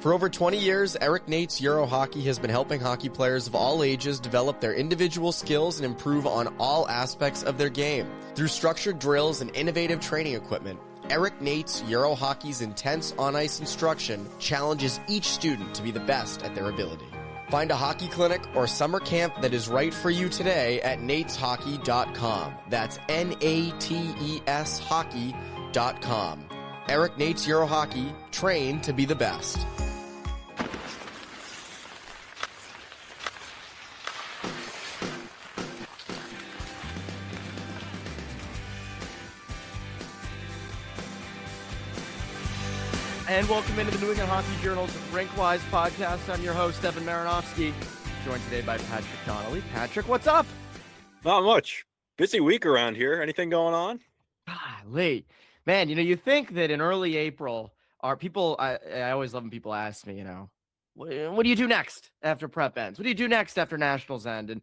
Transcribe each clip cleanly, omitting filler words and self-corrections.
For over 20 years, Eric Nate's Euro Hockey has been helping hockey players of all ages develop their individual skills and improve on all aspects of their game. Through structured drills and innovative training equipment, Eric Nate's Euro Hockey's intense on-ice instruction challenges each student to be the best at their ability. Find a hockey clinic or summer camp that is right for you today at nateshockey.com. That's N-A-T-E-S hockey.com. Eric Nate's Euro Hockey, train to be the best. And welcome into the New England Hockey Journal's RinkWise podcast. I'm your host, Evan Marinofsky, joined today by Patrick Donnelly. Patrick, what's up? Not much. Busy week around here. Anything going on? Golly. Man, you think that in early April, our people, I always love when people ask me, what do you do next after prep ends? What do you do next after nationals end and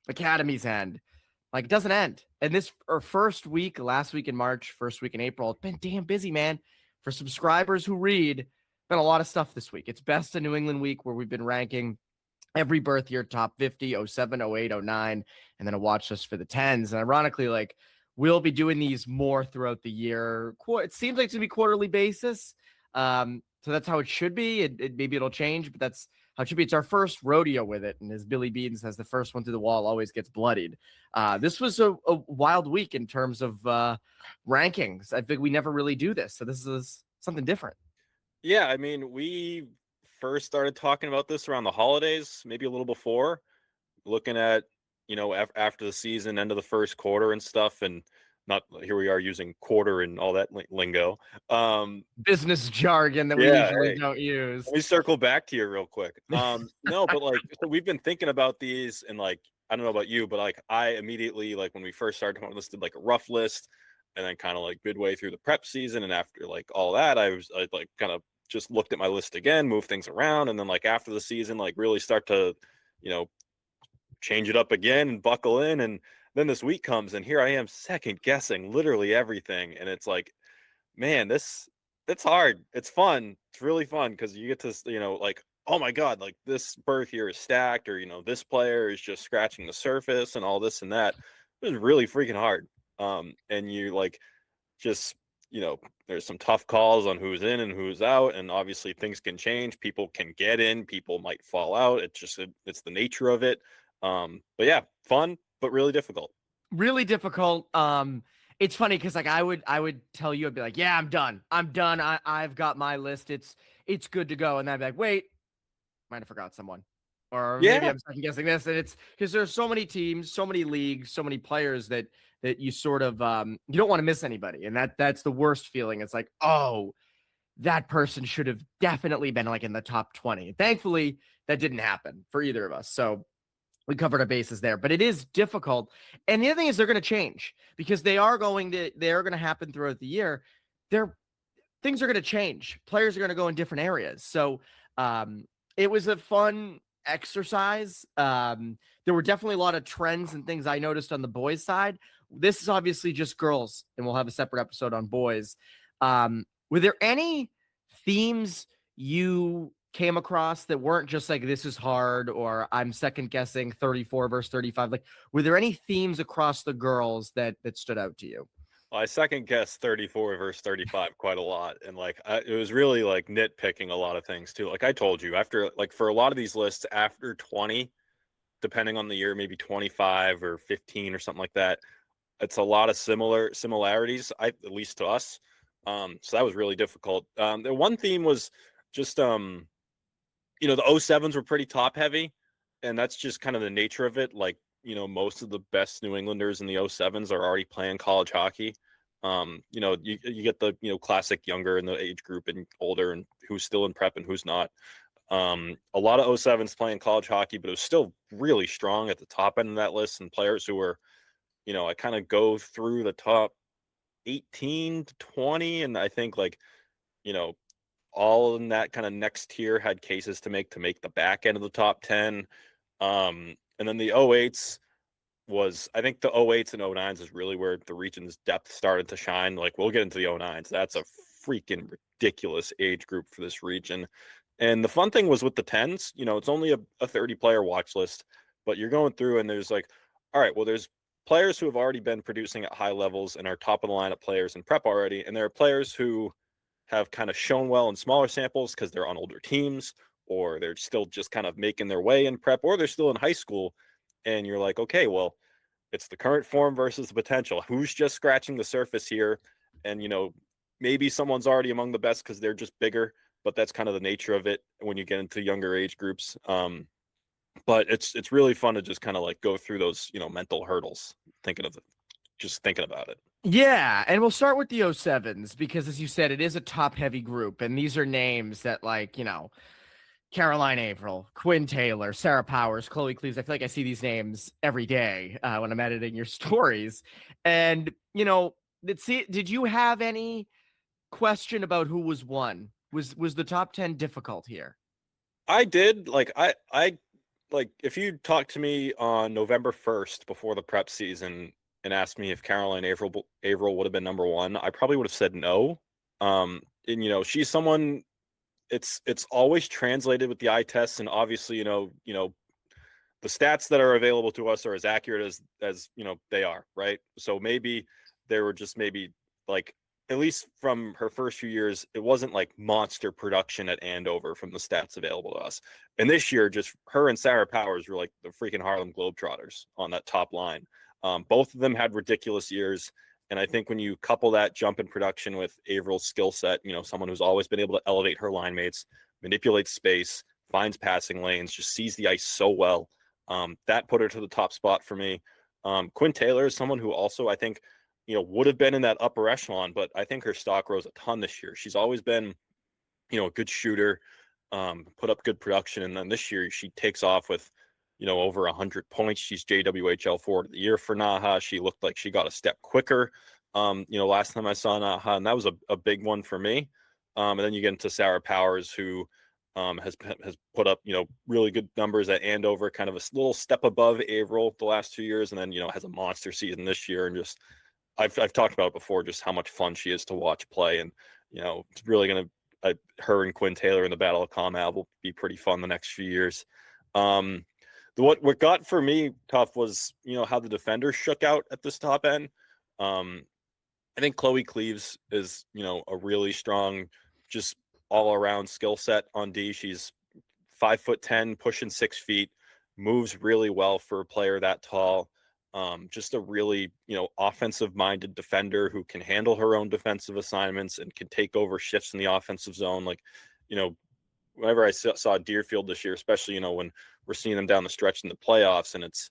academies end? Like, it doesn't end. And this, our first week, last week in March, first week in April, it's been damn busy, man. For subscribers who read, been a lot of stuff this week. It's Best of New England week, where we've been ranking every birth year top 50, 07, 08, 09, and then a watch list for the 10s. And ironically, we'll be doing these more throughout the year. It seems like it's going to be quarterly basis. So that's how it should be. Maybe it'll change, but that's how it should be. It's our first rodeo with it. And as Billy Bean says, the first one through the wall always gets bloodied. This was a wild week in terms of rankings. I think we never really do this. So this is something different. Yeah, I mean, we first started talking about this around the holidays, maybe a little before, looking at, after the season, end of the first quarter and stuff. And not here we are using quarter and all that lingo. Business jargon that we usually don't use. Let me circle back to you real quick. No, but so we've been thinking about these, and I don't know about you, but I immediately, when we first started talking, listed a rough list, and then kind of midway through the prep season, and after all that, I kind of just looked at my list again, move things around, and then after the season, really start to, change it up again and buckle in. And then this week comes, and here I am second guessing literally everything. And it's man, that's hard. It's fun. It's really fun because you get to, oh my God, this berth here is stacked, or, this player is just scratching the surface and all this and that. It was really freaking hard. And you just, there's some tough calls on who's in and who's out. And obviously things can change. People can get in, people might fall out. It's the nature of it. But yeah, fun, but really difficult. Really difficult. It's funny because I would tell you, I'd be yeah, I'm done. I've got my list. It's good to go. And then I'd be wait, might have forgot someone, or maybe I'm second guessing this. And it's because there's so many teams, so many leagues, so many players that you sort of, you don't want to miss anybody. And that's the worst feeling. It's oh, that person should have definitely been in the top 20. Thankfully that didn't happen for either of us. So we covered our bases there, but it is difficult. And the other thing is they're going to change because they are going to happen throughout the year. Things are going to change. Players are going to go in different areas. So it was a fun exercise. There were definitely a lot of trends and things I noticed on the boys side. This is obviously just girls, and we'll have a separate episode on boys. Were there any themes you came across that weren't just this is hard, or I'm second guessing 34 versus 35? Were there any themes across the girls that stood out to you? Well, I second guessed 34 versus 35 quite a lot. And it was really nitpicking a lot of things too. I told you, after for a lot of these lists, after 20, depending on the year, maybe 25 or 15 or something like that, it's a lot of similarities, at least to us. So that was really difficult. The one theme was just, the 07s were pretty top heavy, and that's just kind of the nature of it. Most of the best New Englanders in the 07s are already playing college hockey. You get the, classic younger in the age group and older, and who's still in prep and who's not. A lot of 07s playing college hockey, but it was still really strong at the top end of that list, and players who were, I kind of go through the top 18 to 20, and I think all in that kind of next tier had cases to make the back end of the top 10. And then the 08s I think the 08s and 09s is really where the region's depth started to shine. We'll get into the 09s. That's a freaking ridiculous age group for this region. And the fun thing was with the 10s, you know, it's only a 30 player watch list, but you're going through and there's like, all right, well, there's players who have already been producing at high levels and are top of the lineup players in prep already. And there are players who have kind of shown well in smaller samples because they're on older teams, or they're still just kind of making their way in prep, or they're still in high school. And you're like, okay, well, it's the current form versus the potential. Who's just scratching the surface here? And, you know, maybe someone's already among the best because they're just bigger, but that's kind of the nature of it when you get into younger age groups. But it's really fun to just kind of like go through those, you know, mental hurdles, thinking about it. Yeah, and we'll start with the 07s because, as you said, it is a top-heavy group, and these are names that, like, you know, Caroline Averill, Quinn Taylor, Sarah Powers, Chloe Cleves. I feel like I see these names every day when I'm editing your stories. And, you know, did you have any question about who was one? Was the top 10 difficult here? I did. Like, I like, if you talked to me on November 1st before the prep season and asked me if Caroline Averill would have been number one, I probably would have said no. And, you know, she's someone, it's always translated with the eye tests, and obviously, you know, the stats that are available to us are as accurate as you know they are, right? So maybe there were just maybe like, at least from her first few years, it wasn't like monster production at Andover from the stats available to us. And this year, just her and Sarah Powers were like the freaking Harlem Globetrotters on that top line. Both of them had ridiculous years. And I think when you couple that jump in production with Averill's skill set, you know, someone who's always been able to elevate her line mates, manipulates space, finds passing lanes, just sees the ice so well, that put her to the top spot for me. Quinn Taylor is someone who also, I think, you know, would have been in that upper echelon, but I think her stock rose a ton this year. She's always been, you know, a good shooter, put up good production. And then this year she takes off with, you know, over 100 points. She's JWHL Forward of the Year for Naha. She looked like she got a step quicker, you know, last time I saw Naha, and that was a big one for me. And then you get into Sarah Powers, who has put up, you know, really good numbers at Andover, kind of a little step above Averill the last 2 years, and then, you know, has a monster season this year. And just, I've talked about it before, just how much fun she is to watch play. And, you know, it's really going to, her and Quinn Taylor in the Battle of Comm will be pretty fun the next few years. What got for me tough was, you know, how the defenders shook out at this top end. I think Chloe Cleves is, you know, a really strong, just all around skill set on D. She's 5'10", pushing 6 feet, moves really well for a player that tall. Just a really, you know, offensive minded defender who can handle her own defensive assignments and can take over shifts in the offensive zone. Like, you know, whenever I saw Deerfield this year, especially, you know, when we're seeing them down the stretch in the playoffs, and it's,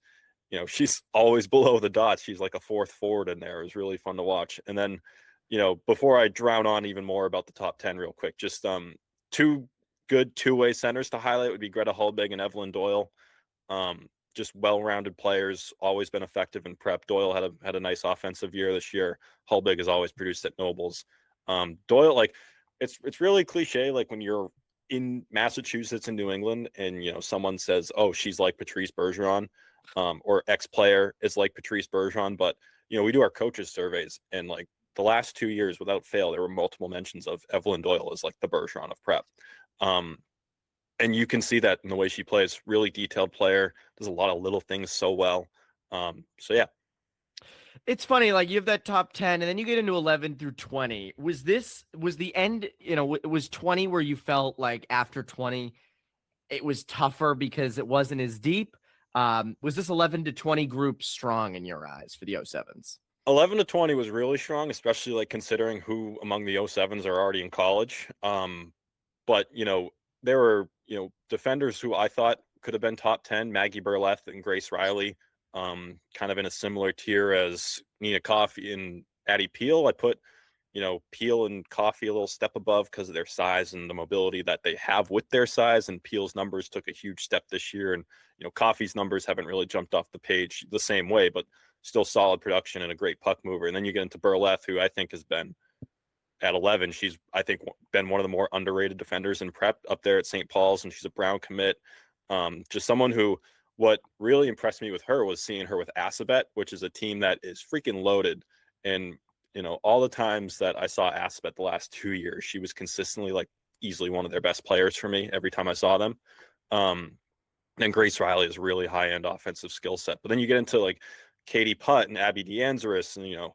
you know, she's always below the dots. She's like a fourth forward in there. It was really fun to watch. And then, you know, before I drown on even more about the top 10 real quick, just two good two-way centers to highlight would be Greta Hulbig and Evelyn Doyle. Just well-rounded players, always been effective in prep. Doyle had a nice offensive year this year. Hulbig has always produced at Nobles. Doyle, like, it's really cliche, like when you're in Massachusetts and New England and, you know, someone says, oh, she's like Patrice Bergeron, or X player is like Patrice Bergeron. But, you know, we do our coaches surveys, and like the last 2 years without fail, there were multiple mentions of Evelyn Doyle as like the Bergeron of prep. And you can see that in the way she plays. Really detailed player, does a lot of little things so well. So yeah. It's funny, like, you have that top 10 and then you get into 11 through 20. Was the end, you know, was 20 where you felt like after 20 it was tougher because it wasn't as deep? Was this 11 to 20 group strong in your eyes for the 07s? 11 to 20 was really strong, especially like considering who among the 07s are already in college. But, you know, there were, you know, defenders who I thought could have been top 10, Maggie Burleth and Grace Riley, kind of in a similar tier as Nina Coffey and Addie Peel. I put, you know, Peel and Coffey a little step above because of their size and the mobility that they have with their size. And Peel's numbers took a huge step this year. And, you know, Coffey's numbers haven't really jumped off the page the same way, but still solid production and a great puck mover. And then you get into Burleth, who I think has been at 11. She's, I think, been one of the more underrated defenders in prep up there at St. Paul's, and she's a Brown commit. Just someone who, what really impressed me with her was seeing her with Assabet, which is a team that is freaking loaded. And, you know, all the times that I saw Assabet the last 2 years, she was consistently like easily one of their best players for me every time I saw them. And Grace Riley is really high-end offensive skill set. But then you get into like Katie Putt and Abby DeAndres, and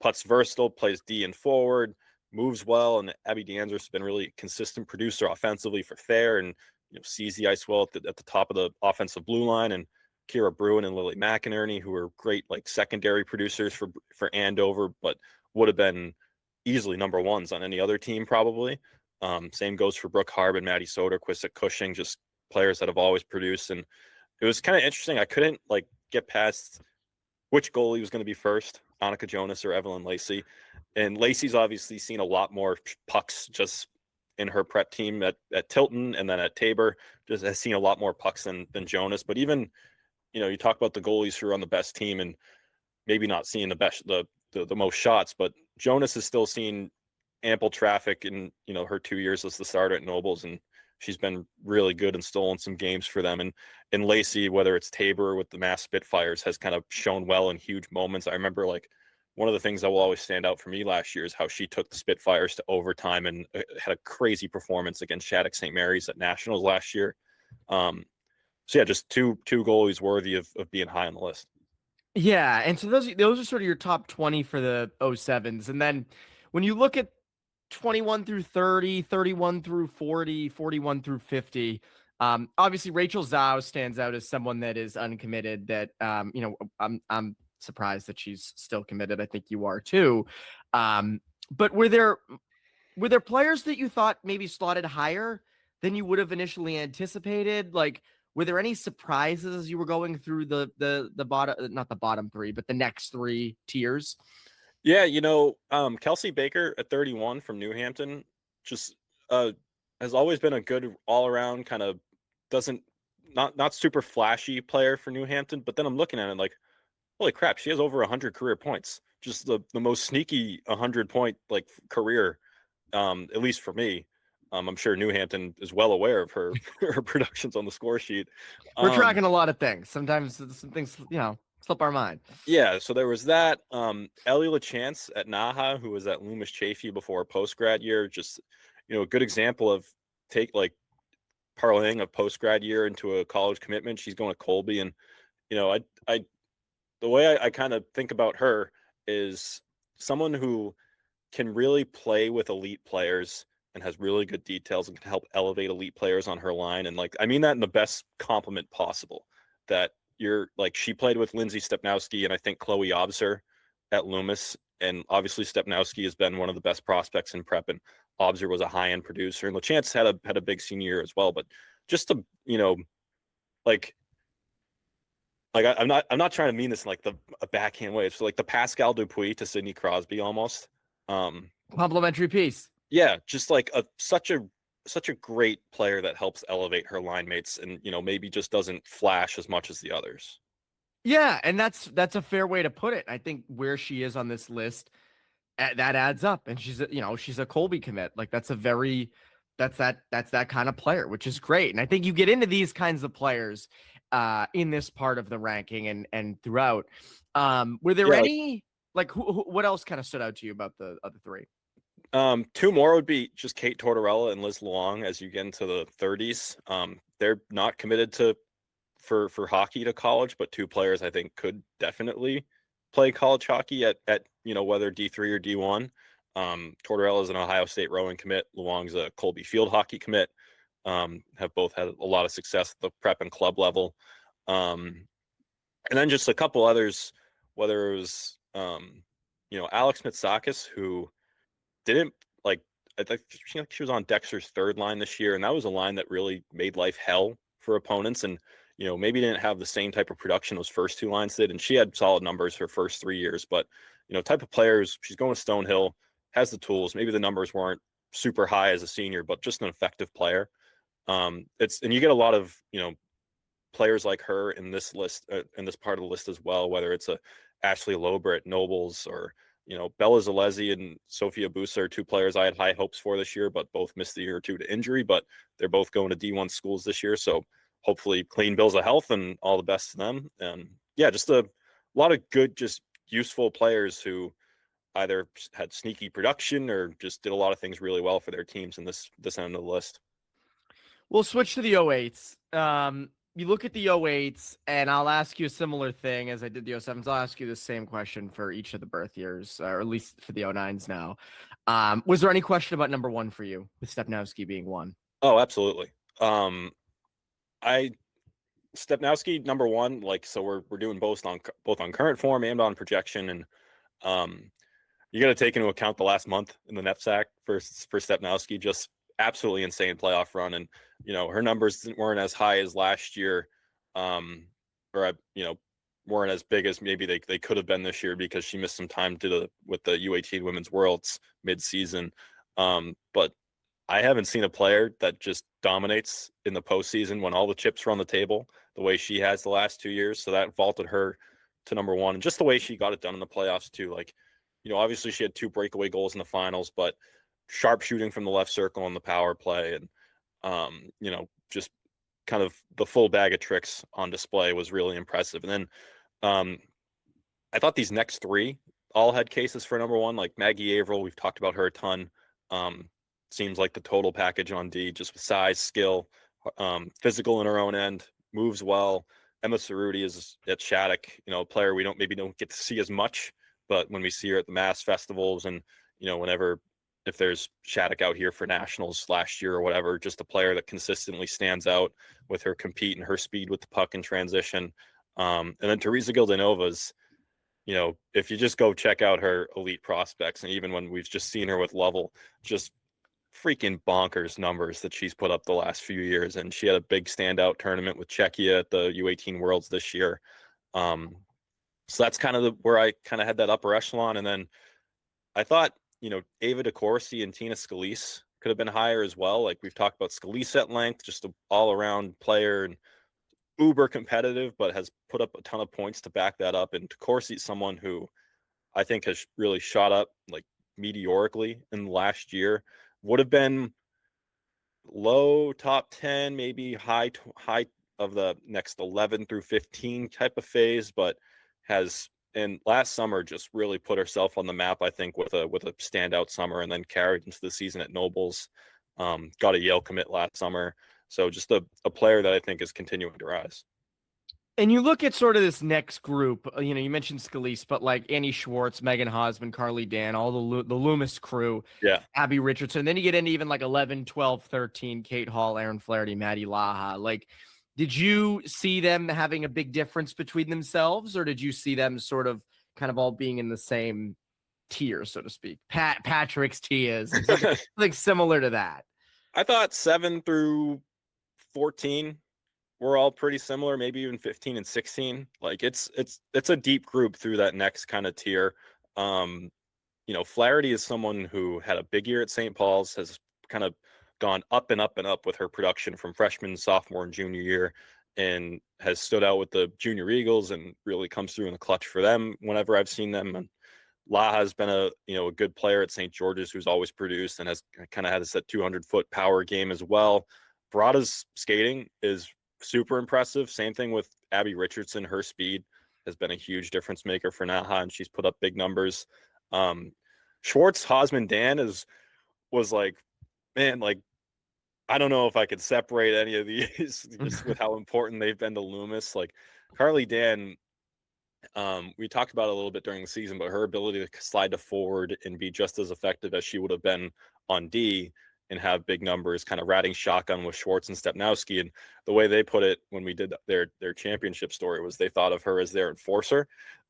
Putt's versatile, plays D and forward, moves well, and Abby DeAndres has been really consistent producer offensively for Thayer, and sees the ice well at the top of the offensive blue line. And Kira Bruin and Lily McInerney, who are great like secondary producers for Andover, but would have been easily number ones on any other team probably. Same goes for Brooke Harbin, Maddie Soderquist at Cushing, just players that have always produced. And it was kind of interesting. I couldn't like get past which goalie was going to be first, Annika Jonas or Evelyn Lacey. And Lacey's obviously seen a lot more pucks just in her prep team at Tilton, and then at Tabor, just has seen a lot more pucks than Jonas. But even, you talk about the goalies who are on the best team and maybe not seeing the most shots, but Jonas is still seeing ample traffic in, her 2 years as the starter at Nobles, and she's been really good and stolen some games for them. And Lacey, whether it's Tabor with the Mass Spitfires, has kind of shown well in huge moments. I remember like one of the things that will always stand out for me last year is how she took the Spitfires to overtime and had a crazy performance against Shattuck St. Mary's at Nationals last year. So yeah, just two goalies worthy of being high on the list. Yeah, and so those are sort of your top 20 for the 07s. And then when you look at 21 through 30, 31 through 40, 41 through 50, obviously Rachel Zhao stands out as someone that is uncommitted, that I'm surprised that she's still committed. I think you are too. But were there players that you thought maybe slotted higher than you would have initially anticipated? Like, were there any surprises as you were going through the bottom, not the bottom three, but the next three tiers? Yeah, Kelsey Baker at 31 from New Hampton just has always been a good all-around kind of not super flashy player for New Hampton. But then I'm looking at it like, holy crap, she has over 100 career points. Just the most sneaky 100-point like career, at least for me. I'm sure New Hampton is well aware of her productions on the score sheet. We're tracking a lot of things. Sometimes some things, slip our mind. Yeah, so there was that. Ellie LaChance at Naha, who was at Loomis Chaffee before post-grad year, just a good example of parlaying a post-grad year into a college commitment. She's going to Colby, and I the way I kind of think about her is someone who can really play with elite players and has really good details and can help elevate elite players on her line. And I mean that in the best compliment possible, that she played with Lindsay Stepnowski and I think Chloe Obser at Loomis. And obviously Stepnowski has been one of the best prospects in prep, and Obser was a high-end producer, and LaChance had a big senior year as well. But just to, I'm not trying to mean this in a backhand way. It's like the Pascal Dupuis to Sidney Crosby almost. Complimentary piece. Yeah, just such a great player that helps elevate her line mates, and maybe just doesn't flash as much as the others. Yeah, and that's a fair way to put it. I think where she is on this list, that adds up, and she's a Colby commit. Like that's that kind of player, which is great. And I think you get into these kinds of players in this part of the ranking and throughout. Were there any what else kind of stood out to you about the other three? Two more would be just Kate Tortorella and Liz Long as you get into the 30s. They're not committed for hockey to college, but two players I think could definitely play college hockey at whether D3 or D1. Tortorella is an Ohio State rowing commit. Luong's a Colby field hockey commit. Have both had a lot of success at the prep and club level. And then just a couple others, whether it was Alex Mitsakis, who didn't I think she was on Dexter's third line this year, and that was a line that really made life hell for opponents, and maybe didn't have the same type of production those first two lines did, and she had solid numbers her first 3 years. But type of players, she's going to Stonehill, has the tools. Maybe the numbers weren't super high as a senior, but just an effective player. And you get a lot of players like her in this list, in this part of the list as well, whether it's a Ashley Lober at Nobles or Bella Zalesi and Sophia Busa are two players I had high hopes for this year, but both missed a year or two to injury. But they're both going to D1 schools this year, so hopefully clean bills of health and all the best to them. And yeah, just a lot of good, just useful players who either had sneaky production or just did a lot of things really well for their teams in this end of the list. We'll switch to the 08s. You look at the 08s, and I'll ask you a similar thing as I did the 07s. I'll ask you the same question for each of the birth years, or at least for the 09s now. Was there any question about number one for you, with Stepnowski being one? Oh, absolutely. Stepnowski number one, like, so we're doing both on current form and on projection, and you got to take into account the last month in the NEPSAC for Stepnowski. Just absolutely insane playoff run, and her numbers weren't as high as last year, or weren't as big as maybe they could have been this year because she missed some time with the U18 Women's Worlds mid-season. But I haven't seen a player that just dominates in the postseason when all the chips are on the table the way she has the last 2 years. So that vaulted her to number one, and just the way she got it done in the playoffs too. Like, obviously she had 2 breakaway goals in the finals, but sharp shooting from the left circle on the power play, and just kind of the full bag of tricks on display was really impressive. And then I thought these next 3 all had cases for number one, like Maggie Averill. We've talked about her a ton. Seems like the total package on D, just with size, skill, physical in her own end, moves well. Emma Cerruti is at Shattuck, a player we don't get to see as much, but when we see her at the Mass festivals and, if there's Shattuck out here for nationals last year or whatever, just a player that consistently stands out with her compete and her speed with the puck in transition. And then Teresa Gildanova's, if you just go check out her elite prospects, and even when we've just seen her with Lovell, just freaking bonkers numbers that she's put up the last few years. And she had a big standout tournament with Czechia at the U18 Worlds this year. So that's kind of where I kind of had that upper echelon. And then I thought, Ava DeCourcy and Tina Scalise could have been higher as well. Like, we've talked about Scalise at length, just an all-around player and uber competitive, but has put up a ton of points to back that up. And DeCourcy is someone who I think has really shot up like meteorically in the last year. Would have been low top 10, maybe high of the next 11 through 15 type of phase, but has in last summer just really put herself on the map, I think, with a standout summer, and then carried into the season at Nobles. Got a Yale commit last summer. So just a player that I think is continuing to rise. And you look at sort of this next group, you mentioned Scalise, but like Annie Schwartz, Megan Hosman, Carly Dan, all the Loomis crew, yeah, Abby Richardson. And then you get into even like 11, 12, 13, Kate Hall, Aaron Flaherty, Maddie Laha. Like, did you see them having a big difference between themselves, or did you see them sort of kind of all being in the same tier, so to speak? Patrick's tiers, something similar to that. I thought 7 through 14 were all pretty similar, maybe even 15 and 16. Like, it's a deep group through that next kind of tier. Flaherty is someone who had a big year at St. Paul's, has kind of gone up and up and up with her production from freshman, sophomore, and junior year, and has stood out with the Junior Eagles and really comes through in the clutch for them whenever I've seen them. And La has been a good player at St. George's who's always produced and has kind of had this 200-foot power game as well. Barada's skating is super impressive. Same thing with Abby Richardson. Her speed has been a huge difference maker for Naha, and she's put up big numbers. Schwartz, Hosman, Dan was like, man, like, I don't know if I could separate any of these just with how important they've been to Loomis. Like, Carly Dan, we talked about it a little bit during the season, but her ability to slide to forward and be just as effective as she would have been on D and have big numbers, kind of ratting shotgun with Schwartz and Stepnowski. And the way they put it when we did their championship story was they thought of her as their enforcer,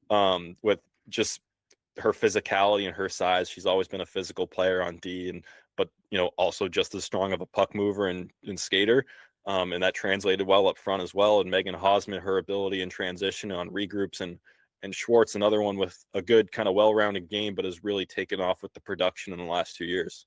with just her physicality and her size. She's always been a physical player on D, but also just as strong of a puck mover and skater. And that translated well up front as well. And Megan Hosman, her ability in transition on regroups, and Schwartz, another one with a good kind of well-rounded game, but has really taken off with the production in the last 2 years.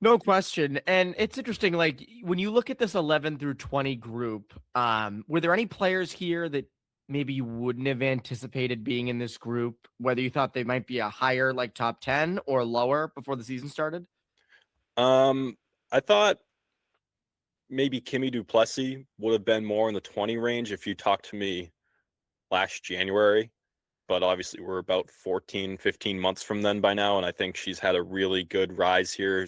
No question. And it's interesting, like, when you look at this 11 through 20 group, were there any players here that maybe you wouldn't have anticipated being in this group, whether you thought they might be a higher, like, top 10 or lower before the season started? I thought maybe Kimmy Duplessis would have been more in the 20 range if you talked to me last January. but obviously we're about 14, 15 months from then by now. And I think she's had a really good rise here.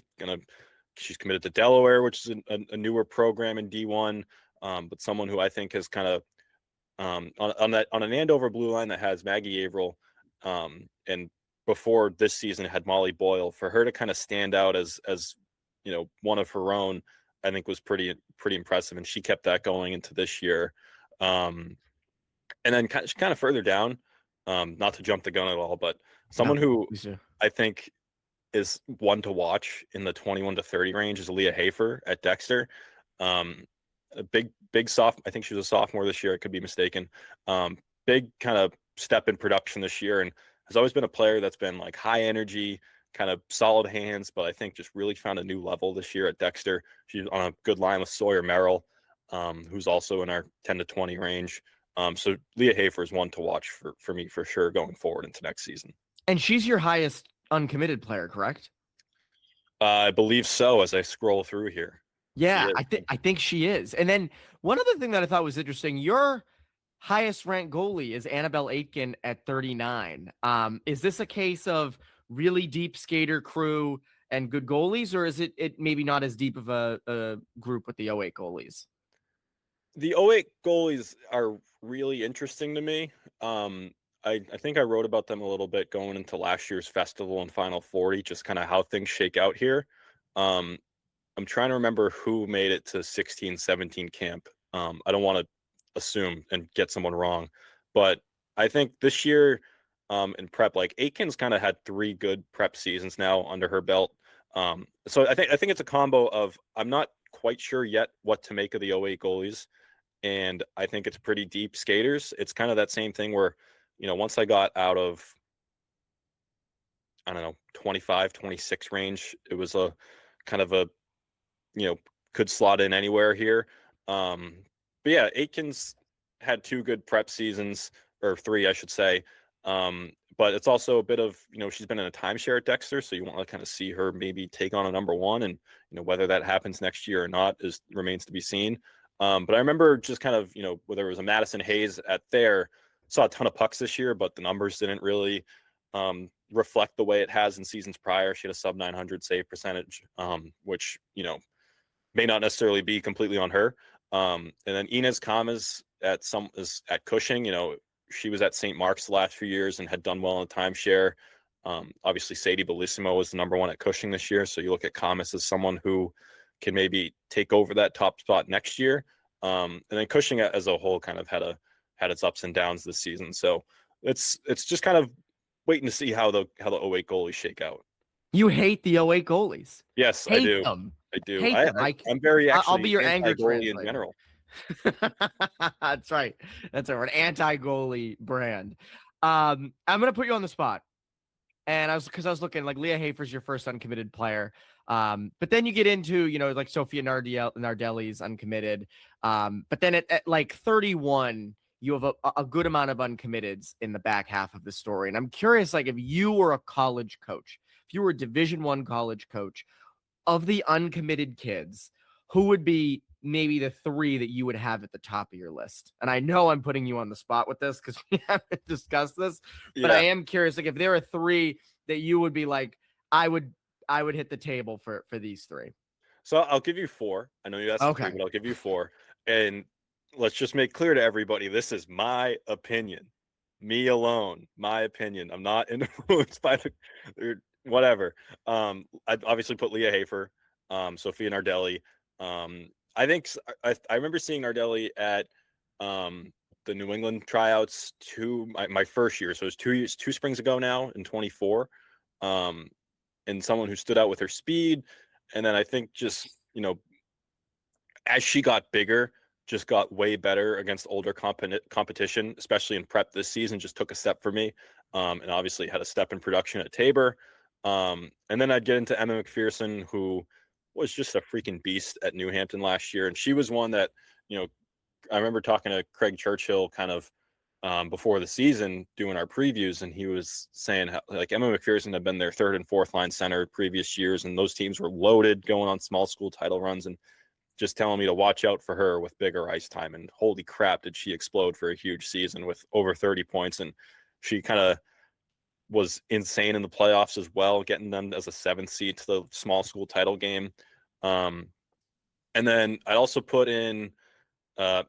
She's committed to Delaware, which is a newer program in D1, but someone who I think has kind of on an Andover blue line that has Maggie Averill, and before this season had Molly Boyle. For her to kind of stand out as one of her own, I think was pretty impressive, and she kept that going into this year. And then kind of further down, not to jump the gun at all, but someone who I think is one to watch in the 21 to 30 range is Leah Hafer at Dexter. A big soft. I think she was a sophomore this year. I could be mistaken. Big kind of step in production this year, and has always been a player that's been like high energy, kind of solid hands, but I think just really found a new level this year at Dexter. She's on a good line with Sawyer Merrill, who's also in our 10 to 20 range. So Leah Hafer is one to watch for me for sure going forward into next season. And she's your highest uncommitted player, correct? I believe so, as I scroll through here. Yeah, I think she is. And then one other thing that I thought was interesting, your highest ranked goalie is Annabelle Aitken at 39. Is this a case of really deep skater crew and good goalies, or is it maybe not as deep of a group with the 08 goalies? The 08 goalies are really interesting to me. I think I wrote about them a little bit going into last year's festival and Final 40, just kind of how things shake out here. I'm trying to remember who made it to 16, 17 camp. I don't want to assume and get someone wrong, but I think this year in prep, like Aitken's kind of had 3 good prep seasons now under her belt. So I think it's a combo of, I'm not quite sure yet what to make of the 08 goalies, and I think it's pretty deep skaters. It's kind of that same thing where, once I got out of, I don't know, 25, 26 range, it was a kind of a, could slot in anywhere here. But yeah, Aitken's had 2 good prep seasons, or 3, I should say. But it's also a bit of, she's been in a timeshare at Dexter, so you want to kind of see her maybe take on a number 1, and, whether that happens next year or not remains to be seen. But I remember just kind of, whether it was a Madison Hayes at there, saw a ton of pucks this year, but the numbers didn't really reflect the way it has in seasons prior. She had a sub 900 save percentage, which, may not necessarily be completely on her. And then Inez Kamas is at Cushing. She was at St. Mark's the last few years and had done well in the timeshare. Obviously, Sadie Bellissimo was the number 1 at Cushing this year. So you look at Kamas as someone who can maybe take over that top spot next year. And then Cushing as a whole kind of had its ups and downs this season. So it's just kind of waiting to see how the 08 goalies shake out. You hate the 08 goalies. Yes, hate I do. Them. I do. Hate them. I'm very actually I'll be your anger goalie in general. That's right. That's right. We're an anti-goalie brand. I'm gonna put you on the spot. And I was looking, like, Leah Hafer's your first uncommitted player. But then you get into, like Sophia Nardelli's uncommitted. But then at like 31, you have a good amount of uncommitteds in the back half of the story. And I'm curious, like, if you were a college coach, if you were a Division I college coach, of the uncommitted kids, who would be maybe the 3 that you would have at the top of your list? And I know I'm putting you on the spot with this because we haven't discussed this, but I am curious, like, if there are 3 that you would be like, I would hit the table for these 3. So I'll give you 4. I know you asked 3, but I'll give you 4. And let's just make clear to everybody, this is my opinion. Me alone, my opinion. I'm not influenced by whatever. I'd obviously put Leah Hafer, Sophia Nardelli. I think I remember seeing Nardelli at the New England tryouts my first year. So it was 2 springs ago now in 24. And someone who stood out with her speed. And then I think just, as she got bigger, just got way better against older competition, especially in prep this season, just took a step for me. And obviously had a step in production at Tabor. And then I'd get into Emma McPherson, who was just a freaking beast at New Hampton last year. And she was one that, I remember talking to Craig Churchill kind of before the season doing our previews, and he was saying how, like, Emma McPherson had been their 3rd and 4th line center previous years, and those teams were loaded going on small school title runs, and just telling me to watch out for her with bigger ice time. And holy crap, did she explode for a huge season with over 30 points. And she kind of was insane in the playoffs as well, getting them as a 7th seed to the small school title game. And then I also put in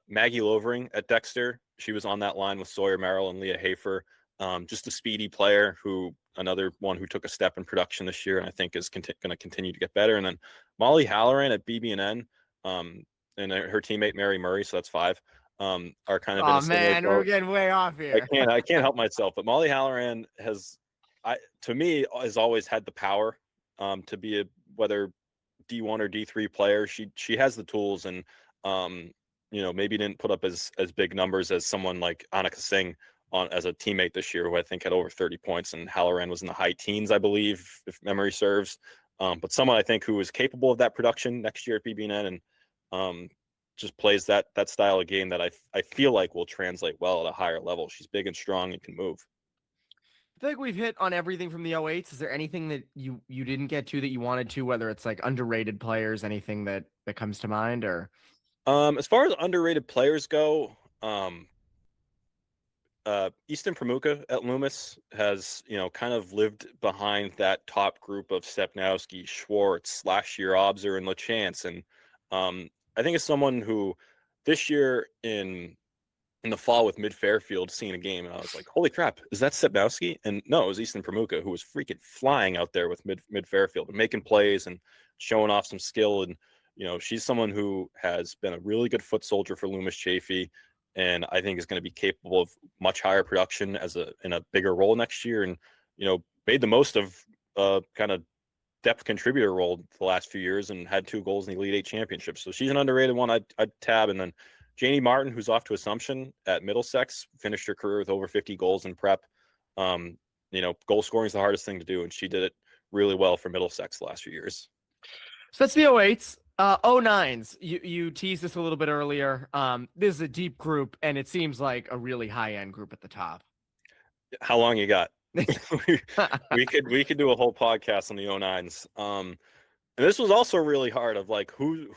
Maggie Lovering at Dexter. She was on that line with Sawyer Merrill and Leah Hafer. Just a speedy player another one who took a step in production this year and I think is going to continue to get better. And then Molly Halloran at BB&N and her teammate Mary Murray, so that's 5, are kind of in a similar man, we're getting way off here. I can't help myself, but Molly Halloran to me has always had the power to be whether D1 or D3 player. She has the tools and maybe didn't put up as big numbers as someone like Annika Singh as a teammate this year, who I think had over 30 points, and Halloran was in the high teens, I believe, if memory serves. But someone I think who is capable of that production next year at BB&N and just plays that style of game that I feel like will translate well at a higher level. She's big and strong and can move. I think we've hit on everything from the 08s. Is there anything that you didn't get to that you wanted to, whether it's like underrated players, anything that comes to mind? Or as far as underrated players go, Easton Pramuka at Loomis has, kind of lived behind that top group of Stepnowski, Schwartz, last year Obser, and LaChance. And I think it's someone who this year in the fall with Mid Fairfield seeing a game, and I was like, holy crap, is that Stepnowski? And no, it was Easton Pramuka, who was freaking flying out there with Mid Fairfield and making plays and showing off some skill. And, she's someone who has been a really good foot soldier for Loomis Chaffee, and I think is going to be capable of much higher production in a bigger role next year. And, made the most of kind of depth contributor role the last few years and had 2 goals in the Elite 8 championship. So she's an underrated one I'd tab. And then Janie Martin, who's off to Assumption at Middlesex, finished her career with over 50 goals in prep. Goal scoring is the hardest thing to do, and she did it really well for Middlesex the last few years. So that's the 08s. 09s, you teased this a little bit earlier. This is a deep group, and it seems like a really high-end group at the top. How long you got? we could do a whole podcast on the 09s. And this was also really hard of like who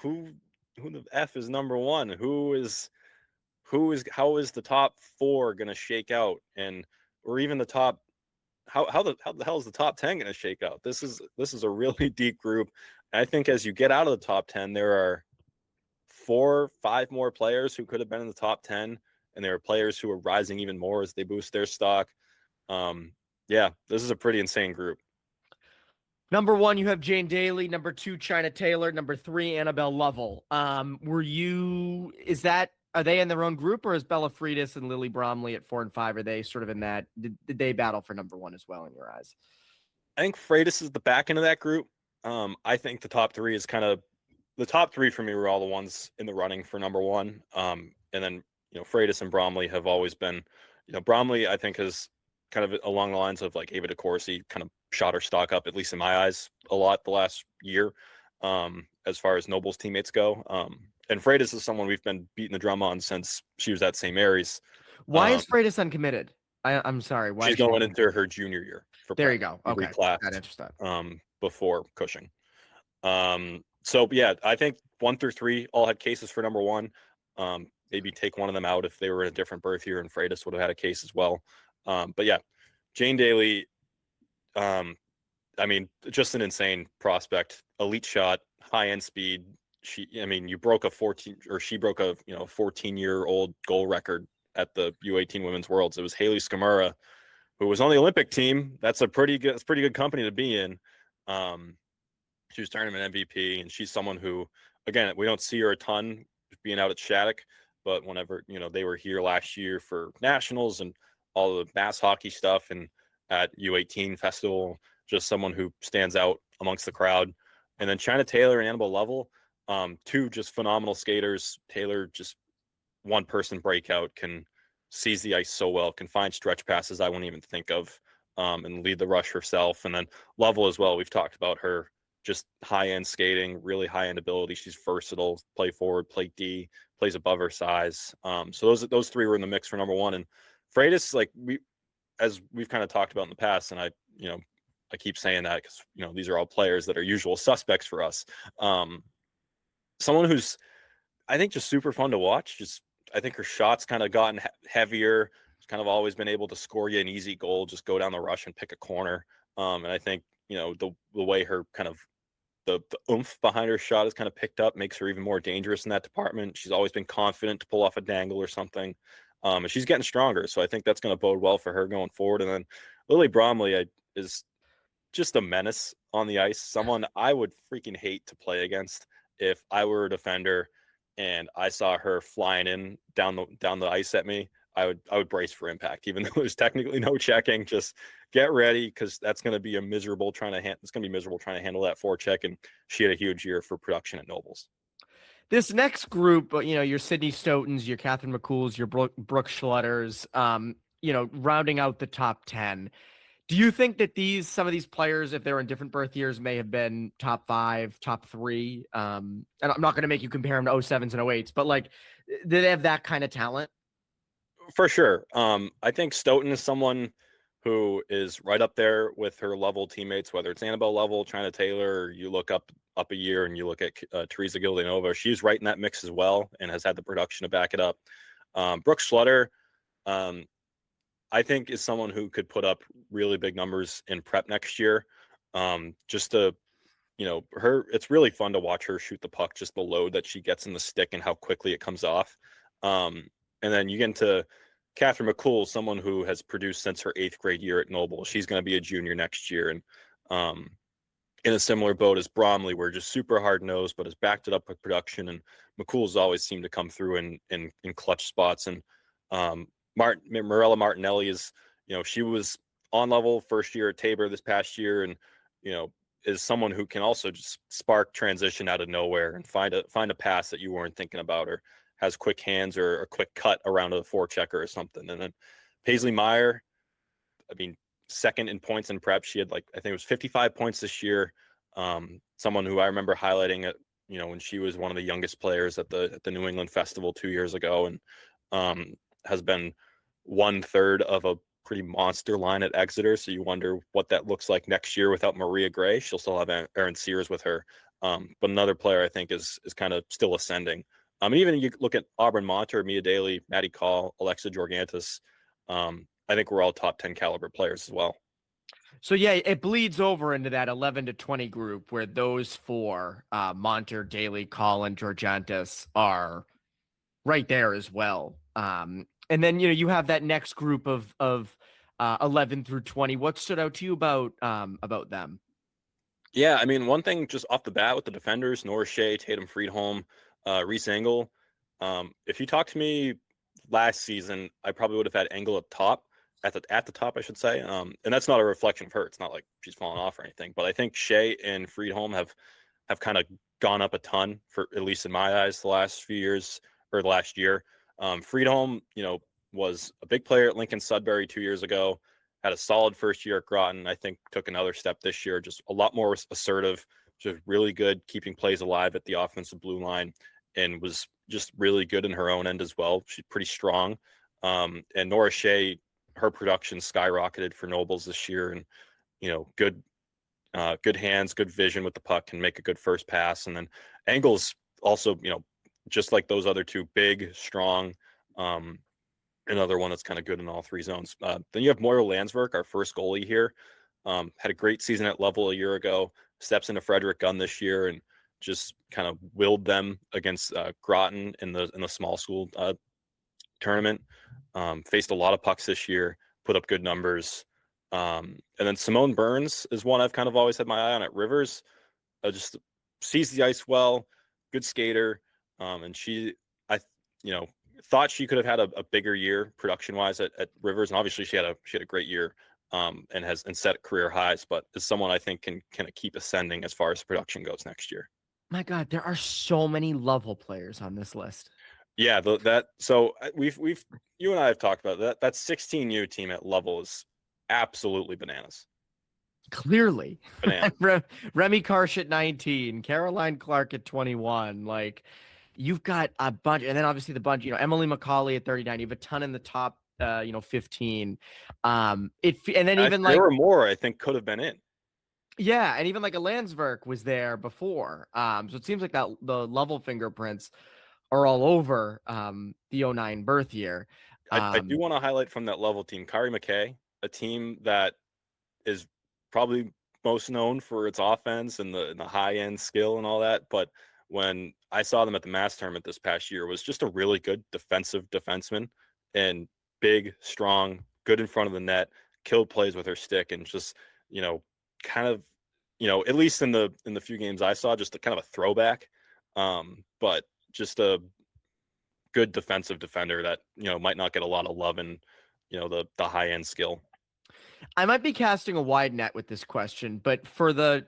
the F is number 1? How is the top 4 going to shake out, or even the top how the hell is the top 10 going to shake out? This is a really deep group. I think as you get out of the top 10, there are 4, 5 more players who could have been in the top 10, and there are players who are rising even more as they boost their stock. This is a pretty insane group. Number 1, you have Jane Daly. Number 2, China Taylor. Number 3, Annabelle Lovell. Are they in their own group, or is Bella Freitas and Lily Bromley at 4 and 5? Are they sort of in that? Did they battle for number 1 as well in your eyes? I think Freitas is the back end of that group. I think the top 3 is kind of the top 3 for me were all the ones in the running for number 1. And then, Freitas and Bromley have always been, Bromley, I think, has kind of along the lines of like Ava DeCourcy kind of shot her stock up, at least in my eyes, a lot the last year, as far as Noble's teammates go. And Freitas is someone we've been beating the drum on since she was at St. Mary's. Why is Freitas uncommitted? I'm sorry. Why she's going into her junior year. There you go. Okay. Got interested. Before Cushing. So yeah, I think 1 through 3 all had cases for number 1. Maybe take one of them out if they were in a different berth here, and Freitas would have had a case as well. But yeah, Jane Daly, just an insane prospect, elite shot, high end speed. She broke a 14-year-old goal record at the U18 Women's Worlds. It was Haley Skamura, who was on the Olympic team. That's pretty good company to be in. She was tournament MVP, and she's someone who, again, we don't see her a ton being out at Shattuck, but whenever, they were here last year for nationals and all the mass hockey stuff and at U18 festival, just someone who stands out amongst the crowd. And then China Taylor and Annabelle Lovell, 2 just phenomenal skaters. Taylor, just one person breakout, can seize the ice so well, can find stretch passes I wouldn't even think of, and lead the rush herself. And then Lovell as well. We've talked about her, just high-end skating, really high-end ability. She's versatile, play forward, play D, plays above her size. So those 3 were in the mix for number 1. And Freitas, as we've kind of talked about in the past, and I keep saying that because, these are all players that are usual suspects for us. Someone who's, I think, just super fun to watch. I think her shots kind of gotten heavier. She's kind of always been able to score you an easy goal, just go down the rush and pick a corner. And I think, you know, the way her kind of the oomph behind her shot is kind of picked up makes her even more dangerous in that department. She's always been confident to pull off a dangle or something. And she's getting stronger. So I think that's going to bode well for her going forward. And then Lily Bromley is just a menace on the ice. Someone I would freaking hate to play against if I were a defender and I saw her flying in down the ice at me. I would brace for impact, even though there's technically no checking. Just get ready, because that's going to be miserable trying to handle that forecheck. And she had a huge year for production at Nobles. This next group, you know, your Sydney Stoutons, your Catherine McCools, your Brooke Schlutters, you know, rounding out the top 10. Do you think that some of these players, if they were in different birth years, may have been top 5, top 3? And I'm not going to make you compare them to 07s and 08s, but like, do they have that kind of talent? For sure. I think Stoughton is someone who is right up there with her level teammates, whether it's Annabelle level, China Taylor, or you look up a year and you look at Teresa Gildanova. She's right in that mix as well and has had the production to back it up. Brooke Schlutter, I think, is someone who could put up really big numbers in prep next year. Just to, you know, it's really fun to watch her shoot the puck, just the load that she gets in the stick and how quickly it comes off. And then you get into Catherine McCool, someone who has produced since her 8th grade year at Noble. She's going to be a junior next year. And in a similar boat as Bromley, we're just super hard-nosed, but has backed it up with production. And McCool's always seemed to come through in clutch spots. And Marella Martinelli is, you know, she was on level first year at Tabor this past year, and, you know, is someone who can also just spark transition out of nowhere and find a pass that you weren't thinking about, or has quick hands or a quick cut around a forechecker or something. And then Paisley Meyer, I mean, second in points in prep. She had, like, I think it was 55 points this year. Someone who I remember highlighting it, you know, when she was one of the youngest players at the New England Festival 2 years ago, and has been 1/3 of a pretty monster line at Exeter. So you wonder what that looks like next year without Maria Gray. She'll still have Erin Sears with her. But another player I think is kind of still ascending. Even you look at Auburn Monter, Mia Daly, Maddie Call, Alexa Jorgantis. I think we're all top 10 caliber players as well. So yeah, it bleeds over into that 11 to 20 group where those 4, Monter, Daly, Call, and Jorgantis, are right there as well. And then, you know, you have that next group of 11 through 20. What stood out to you about them? Yeah, I mean, one thing just off the bat with the defenders, Nora Shea, Tatum Friedholm, Reese Engel. If you talked to me last season, I probably would have had Engel at the top, I should say. And that's not a reflection of her. It's not like she's fallen off or anything. But I think Shea and Friedholm have kind of gone up a ton, for at least in my eyes, the last few years, or the last year. Friedholm, you know, was a big player at Lincoln Sudbury 2 years ago. Had a solid first year at Groton. I think took another step this year, just a lot more assertive, just really good keeping plays alive at the offensive blue line, and was just really good in her own end as well. She's pretty strong. And Nora Shea, her production skyrocketed for Nobles this year, and, you know, good hands, good vision with the puck, can make a good first pass. And then Engel's also, you know, just like those other two, big, strong. Another one that's kind of good in all 3 zones. Then you have Moira Landsberg, our first goalie here. Had a great season at level a year ago, steps into Frederick Gunn this year, and just kind of willed them against Groton in the small school tournament. Faced a lot of pucks this year, put up good numbers. And then Simone Burns is one I've kind of always had my eye on at Rivers. Just sees the ice well, good skater. And I thought she could have had a bigger year production wise at Rivers. And obviously she had a great year, and set career highs, but is someone I think can kind of keep ascending as far as production goes next year. My God, there are so many Lovell players on this list. Yeah, we've you and I have talked about that. That 16U team at Lovell is absolutely bananas. Clearly, bananas. Remy Karsh at 19, Caroline Clark at 21. Like, you've got a bunch, and then obviously the bunch. You know, Emily McCauley at 39. You have a ton in the top. 15. And then even like there were more I think could have been in. Yeah, and even like a Landsverk was there before. So it seems like the Lovell fingerprints are all over the 09 birth year. I do want to highlight from that level team, Kyrie McKay, a team that is probably most known for its offense and the high end skill and all that. But when I saw them at the Mass tournament this past year, was just a really good defensive defenseman and big, strong, good in front of the net, killed plays with her stick, and just, kind of, at least in the few games I saw, just a kind of a throwback. But just a good defensive defender that, might not get a lot of love in, the high end skill. I might be casting a wide net with this question, but for the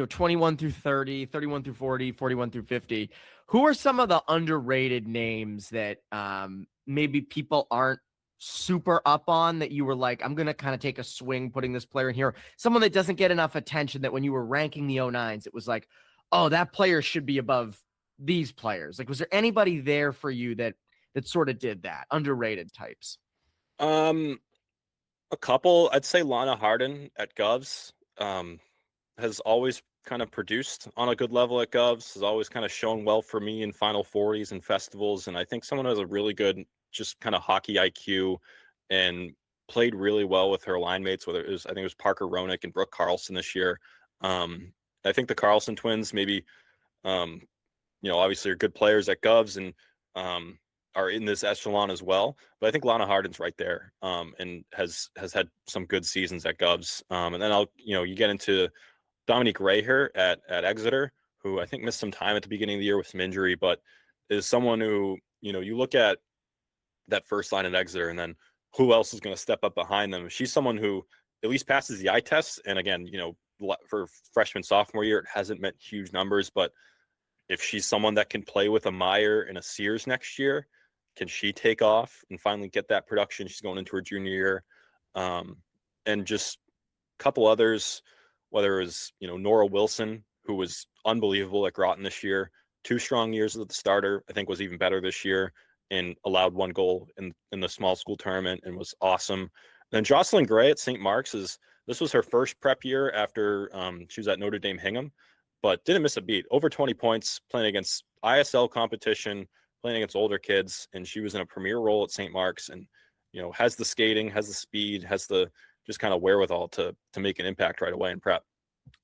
21 through 30, 31 through 40, 41 through 50, who are some of the underrated names that maybe people aren't super up on, that you were like, I'm going to kind of take a swing putting this player in here? Someone that doesn't get enough attention, that when you were ranking the 09s, it was like, oh, that player should be above these players. Like, was there anybody there for you that sort of did that, underrated types? A couple. I'd say Lana Harden at Govs has always kind of produced on a good level at Govs, has always kind of shown well for me in Final 40s and festivals. And I think someone who has a really good, just kind of hockey IQ and played really well with her line mates, whether I think it was Parker Ronick and Brooke Carlson this year. I think the Carlson twins maybe, obviously are good players at Govs and are in this echelon as well. But I think Lana Harden's right there and has had some good seasons at Govs. And then you get into Dominique Raher at Exeter, who I think missed some time at the beginning of the year with some injury, but is someone who, you look at that first line at Exeter and then who else is going to step up behind them. She's someone who at least passes the eye test. And again, for freshman, sophomore year, it hasn't meant huge numbers, but if she's someone that can play with a Meyer and a Sears next year, can she take off and finally get that production? She's going into her junior year. And just a couple others, whether it was, Nora Wilson, who was unbelievable at Groton this year, 2 strong years as the starter, I think was even better this year and allowed 1 goal in the small school tournament and was awesome. Then Jocelyn Gray at St. Mark's this was her first prep year after she was at Notre Dame Hingham, but didn't miss a beat. Over 20 points playing against ISL competition, playing against older kids, and she was in a premier role at St. Mark's and, has the skating, has the speed, has the just kind of wherewithal to make an impact right away in prep.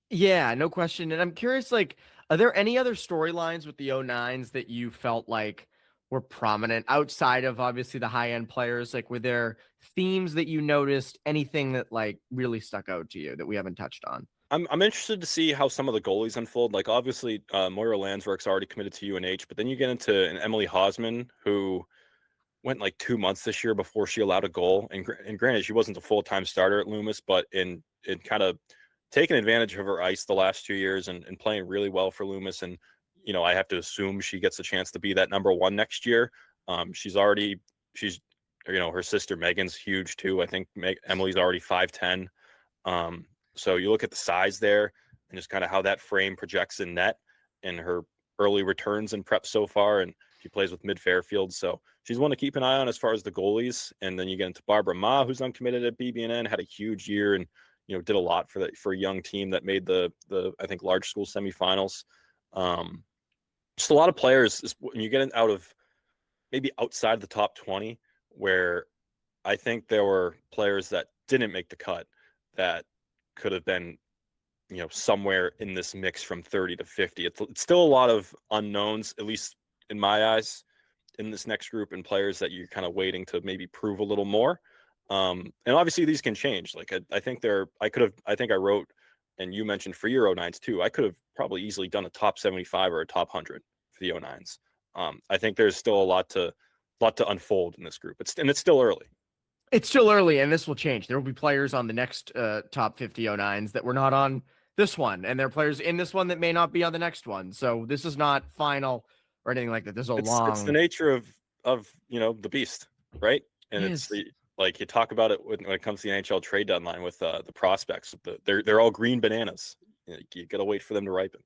Yeah, no question. And I'm curious, like, are there any other storylines with the 09s that you felt like were prominent outside of obviously the high end players? Like, were there themes that you noticed, anything that like really stuck out to you that we haven't touched on? I'm interested to see how some of the goalies unfold. Like, obviously, Moira Landsverk's already committed to UNH, but then you get into an Emily Hosman who went like 2 months this year before she allowed a goal. And granted, she wasn't a full-time starter at Loomis, but in kind of taking advantage of her ice the last 2 years and playing really well for Loomis. And, I have to assume she gets a chance to be that number 1 next year. She's her sister Megan's huge too. I think Emily's already 5'10". So you look at the size there and just kind of how that frame projects in net and her early returns in prep so far. And she plays with Mid Fairfield. So she's one to keep an eye on as far as the goalies. And then you get into Barbara Ma, who's uncommitted at BBNN, had a huge year and, did a lot for a young team that made the I think large school semifinals. Just a lot of players when you get out of maybe outside the top 20, where I think there were players that didn't make the cut that could have been, somewhere in this mix from 30 to 50. It's still a lot of unknowns, at least in my eyes, in this next group, and players that you're kind of waiting to maybe prove a little more. And obviously these can change. Like I think I wrote, and you mentioned for your 09s too, I could have probably easily done a top 75 or a top 100 for the 09s. I think there's still a lot to unfold in this group. It's still early. It's still early, and this will change. There will be players on the next top 50 09s that were not on this one, and there are players in this one that may not be on the next one. So this is not final or anything like that. There's it's the nature of the beast, right? And it's like you talk about it when it comes to the NHL trade deadline with the prospects. They're all green bananas. You got to wait for them to ripen.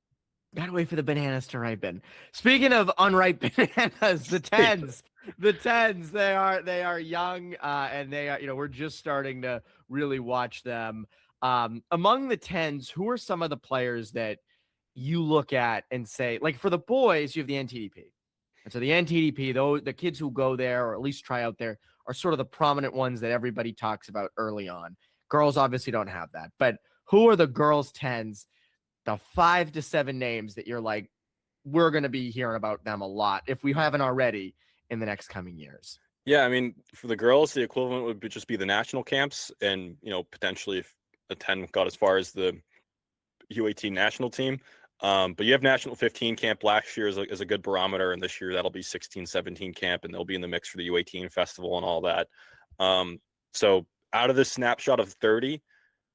Gotta wait for the bananas to ripen. Speaking of unripe bananas, the 10s. The 10s, they are young, and they are, we're just starting to really watch them. Among the 10s, who are some of the players that you look at and say, like for the boys, you have the NTDP, And so the NTDP, though, the kids who go there or at least try out there are sort of the prominent ones that everybody talks about early on. Girls obviously don't have that. But who are the girls' 10s, the 5 to 7 names that you're like, we're going to be hearing about them a lot if we haven't already in the next coming years? Yeah, I mean, for the girls, the equivalent would just be the national camps, and potentially if a 10 got as far as the U18 national team. But you have national 15 camp last year as a good barometer, and this year that'll be 16, 17 camp, and they'll be in the mix for the U18 festival and all that. So out of this snapshot of 30,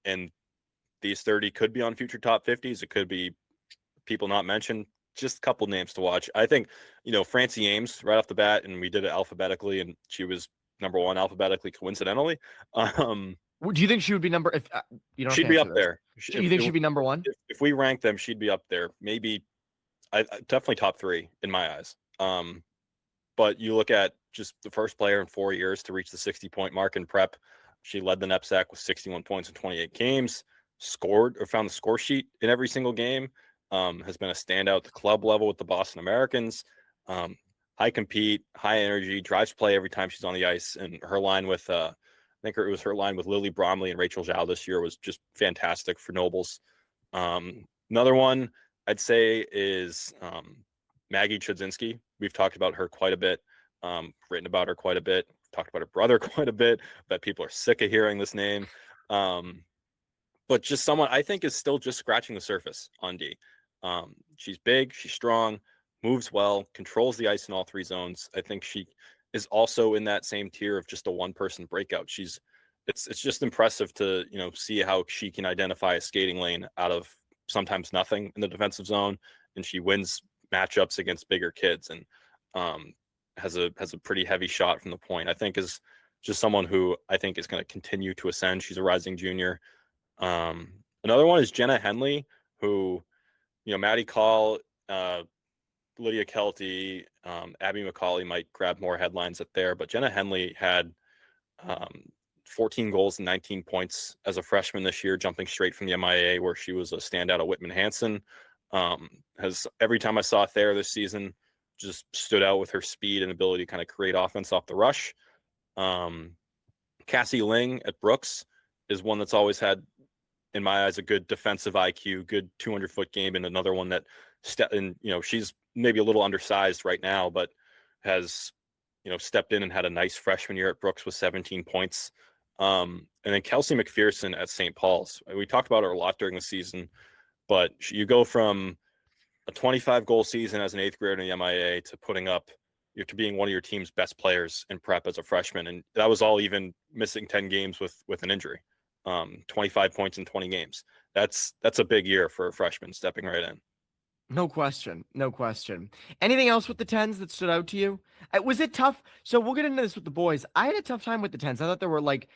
and these 30 could be on future top 50s, it could be people not mentioned. Just a couple names to watch. I think, Francie Ames right off the bat, and we did it alphabetically, and she was number 1 alphabetically, coincidentally. Do you think she would be number? If you don't, she'd be up there. You think she'd be number 1? If we rank them, she'd be up there. Maybe, definitely top 3 in my eyes. But you look at just the first player in 4 years to reach the 60-point mark in prep. She led the NEPSAC with 61 points in 28 games. Scored or found the score sheet in every single game. Has been a standout at the club level with the Boston Americans. High compete, high energy, drives play every time she's on the ice. And her line with, I think it was her line with Lily Bromley and Rachel Zhao this year was just fantastic for Nobles. Another one I'd say is Maggie Chudzinski. We've talked about her quite a bit, written about her quite a bit, talked about her brother quite a bit. But people are sick of hearing this name. But just someone I think is still just scratching the surface on D. She's big, she's strong, moves well, controls the ice in all 3 zones. I think she is also in that same tier of just a one-person breakout. It's just impressive to see how she can identify a skating lane out of sometimes nothing in the defensive zone, and she wins matchups against bigger kids, and has a pretty heavy shot from the point. I think is just someone who I think is going to continue to ascend. She's a rising junior. Another one is Jenna Henley, who Maddie Call, Lydia Kelty, Abby McCauley might grab more headlines at there, but Jenna Henley had 14 goals and 19 points as a freshman this year, jumping straight from the MIAA, where she was a standout at Whitman-Hanson. Has every time I saw Thayer this season, just stood out with her speed and ability to kind of create offense off the rush. Cassie Ling at Brooks is one that's always had, in my eyes, a good defensive IQ, good 200-foot game, and another one that she's maybe a little undersized right now, but has stepped in and had a nice freshman year at Brooks with 17 points. And then Kelsey McPherson at St. Paul's. We talked about her a lot during the season, but you go from a 25-goal season as an 8th grader in the MIAA to being one of your team's best players in prep as a freshman, and that was all even missing 10 games with an injury. 25 points in 20 games. That's a big year for a freshman stepping right in. No question. Anything else with the 10s that stood out to you? Was it tough? So we'll get into this with the boys. I had a tough time with the 10s. I thought there were like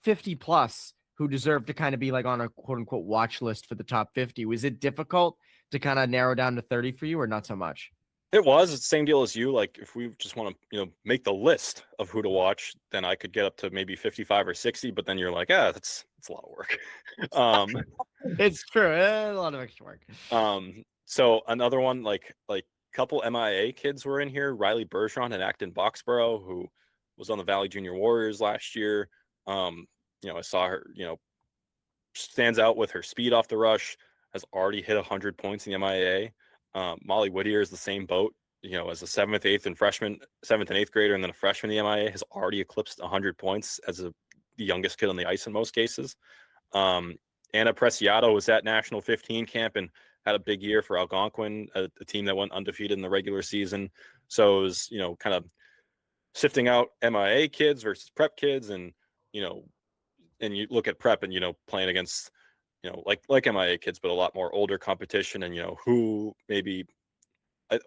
50 plus who deserved to kind of be like on a quote unquote watch list for the top 50. Was it difficult to kind of narrow down to 30 for you, or not so much? It was. It's the same deal as you. Like, if we just want to, make the list of who to watch, then I could get up to maybe 55 or 60. But then you're like, that's a lot of work. It's true. A lot of extra work. So another one, like couple MIAA kids were in here. Riley Bergeron and Acton Boxborough, who was on the Valley Junior Warriors last year. I saw her, stands out with her speed off the rush, has already hit 100 points in the MIAA. Molly Whittier is the same boat, as a 7th, 8th, and 8th grader, and then a freshman in the MIAA, has already eclipsed 100 points as the youngest kid on the ice in most cases. Anna Preciado was at National 15 camp and had a big year for Algonquin, a team that went undefeated in the regular season. So it was, kind of sifting out MIAA kids versus prep kids, and and you look at prep and playing against like MIAA kids, but a lot more older competition, and who maybe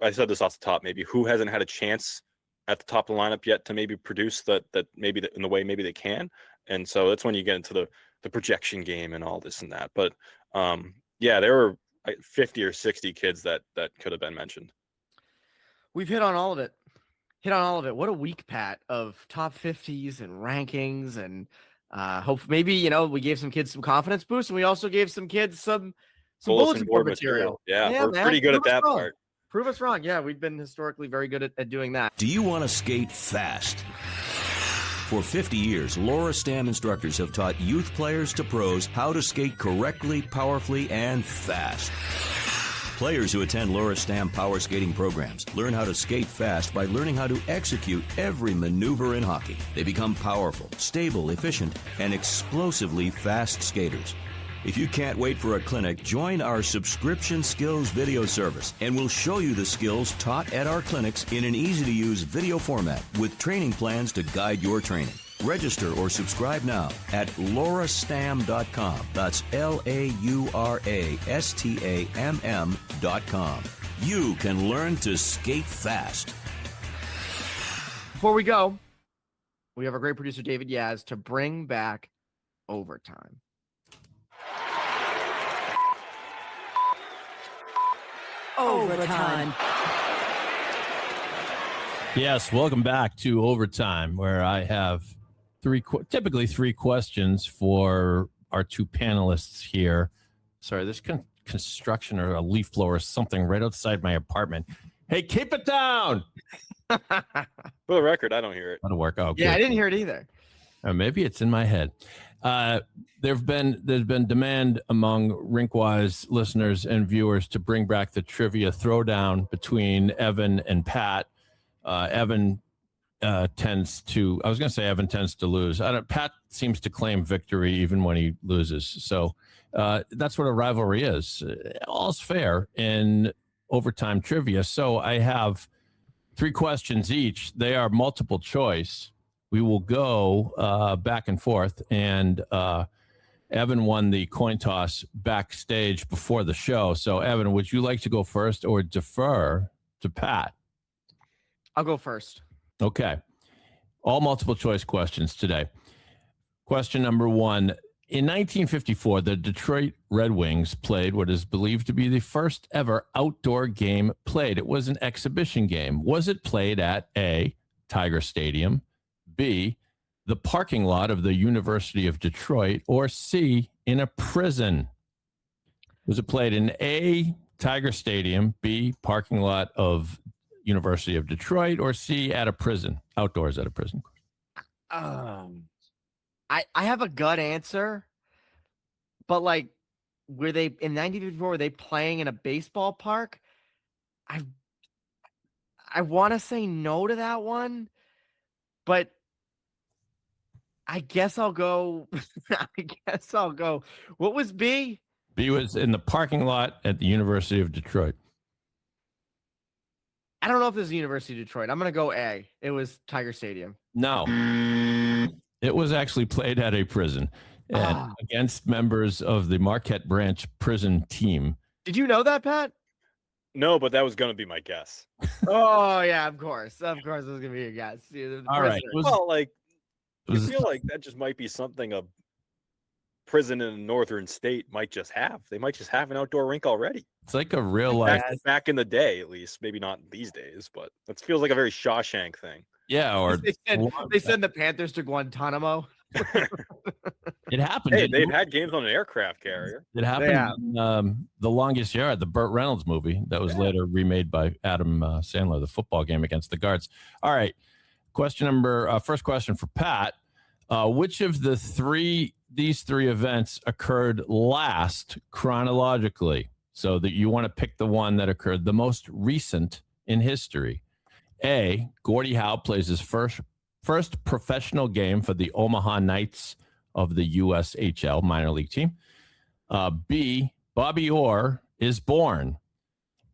I said this off the top, maybe who hasn't had a chance at the top of the lineup yet to maybe produce that maybe in the way maybe they can. And so that's when you get into the projection game and all this and that. But there were 50 or 60 kids that could have been mentioned. We've hit on all of it. What a week, Pat, of top 50s and rankings, and hope maybe we gave some kids some confidence boost, and we also gave some kids some bulletin board material. Yeah, we're pretty good at that part. Prove us wrong. Yeah, we've been historically very good at doing that. Do you want to skate fast? For 50 years, Laura Stam instructors have taught youth players to pros how to skate correctly, powerfully, and fast. Players who attend Laura Stam power skating programs learn how to skate fast by learning how to execute every maneuver in hockey. They become powerful, stable, efficient, and explosively fast skaters. If you can't wait for a clinic, join our subscription skills video service, and we'll show you the skills taught at our clinics in an easy-to-use video format with training plans to guide your training. Register or subscribe now at laurastam.com. That's LauraStamm.com. You can learn to skate fast. Before we go, we have our great producer, David Yaz, to bring back overtime. Overtime. Yes, welcome back to Overtime, where I have typically three questions for our two panelists here. Sorry, there's construction or a leaf blower or something right outside my apartment. Hey, keep it down! For the record, I don't hear it. That'll work out. Yeah, good. I didn't hear it either. Or maybe it's in my head. There's been demand among RinkWise listeners and viewers to bring back the trivia throwdown between Evan and Pat. Evan tends to lose. Pat seems to claim victory even when he loses. So that's what a rivalry is. All's fair in overtime trivia. So I have three questions each. They are multiple choice. We will go back and forth, and Evan won the coin toss backstage before the show. So, Evan, would you like to go first or defer to Pat? I'll go first. Okay. All multiple choice questions today. Question number one. In 1954, the Detroit Red Wings played what is believed to be the first ever outdoor game played. It was an exhibition game. Was it played at A, Tiger Stadium, B, the parking lot of the University of Detroit, or C, in a prison? Was it played in A, Tiger Stadium, B, parking lot of University of Detroit, or C, at a prison, outdoors at a prison? I have a gut answer, but like, were they in 1954? Were they playing in a baseball park? I want to say no to that one, but I guess I'll go. What was B? B was in the parking lot at the University of Detroit. I don't know if this is the University of Detroit. I'm going to go A. It was Tiger Stadium. No. It was actually played at a prison and against members of the Marquette Branch prison team. Did you know that, Pat? No, but that was going to be my guess. Oh, yeah, of course. Of course it was going to be a guess. All right. Well, like, I feel like that just might be something a prison in a northern state might just have. They might just have an outdoor rink already. It's like a real life. Back in the day, at least. Maybe not these days, but that feels like a very Shawshank thing. Yeah, or they send the Panthers to Guantanamo. It happened. Hey, they've had games on an aircraft carrier. It happened in The Longest Yard, the Burt Reynolds movie that was later remade by Adam Sandler, the football game against the Guards. All right. First question for Pat. Which of these three events occurred last chronologically? So that you want to pick the one that occurred the most recent in history. A, Gordie Howe plays his first professional game for the Omaha Knights of the USHL minor league team. B, Bobby Orr is born.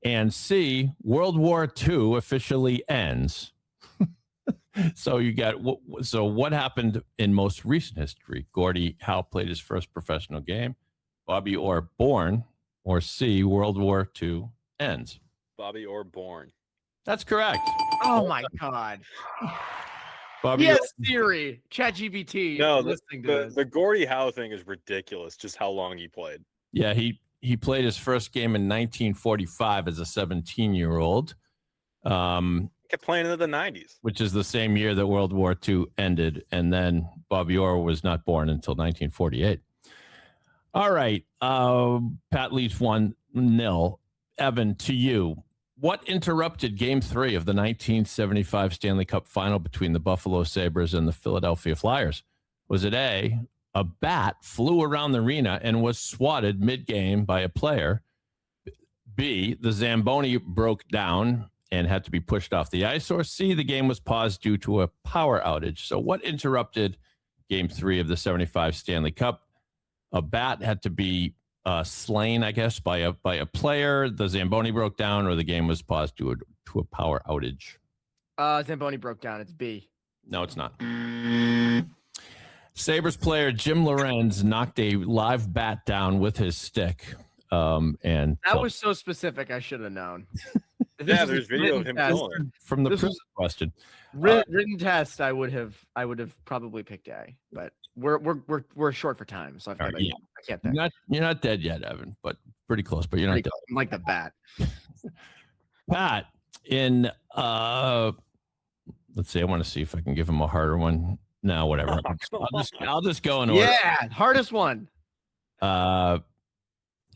And C, World War II officially ends. So what happened in most recent history? Gordie Howe played his first professional game. Bobby Orr born, or C, World War II ends. Bobby Orr born. That's correct. Oh my God. Bobby Yes, Orr. Siri, ChatGPT. No, listening to this. the Gordie Howe thing is ridiculous. Just how long he played. Yeah, he played his first game in 1945 as a 17-year-old. Kept playing into the 90s. Which is the same year that World War II ended. And then Bobby Orr was not born until 1948. All right. Pat leads 1-0. Evan, to you. What interrupted Game 3 of the 1975 Stanley Cup Final between the Buffalo Sabres and the Philadelphia Flyers? Was it A, a bat flew around the arena and was swatted mid-game by a player? B, the Zamboni broke down and had to be pushed off the ice? Or C, the game was paused due to a power outage? So what interrupted Game 3 of the 75 Stanley Cup? A bat had to be slain, I guess, by a player. The Zamboni broke down, or the game was paused due to a power outage. Zamboni broke down. It's B. No, it's not. Sabres player Jim Lorenz knocked a live bat down with his stick. And that was so specific. I should have known. Yeah, there's video of him going from the prison question. Written test. I would have probably picked A, but we're short for time, so I can't think. You're not dead yet, Evan, but pretty close. But you're not dead. I'm like the bat. Pat, in let's see. I want to see if I can give him a harder one. No, whatever. I'll just go in order. Yeah, hardest one. All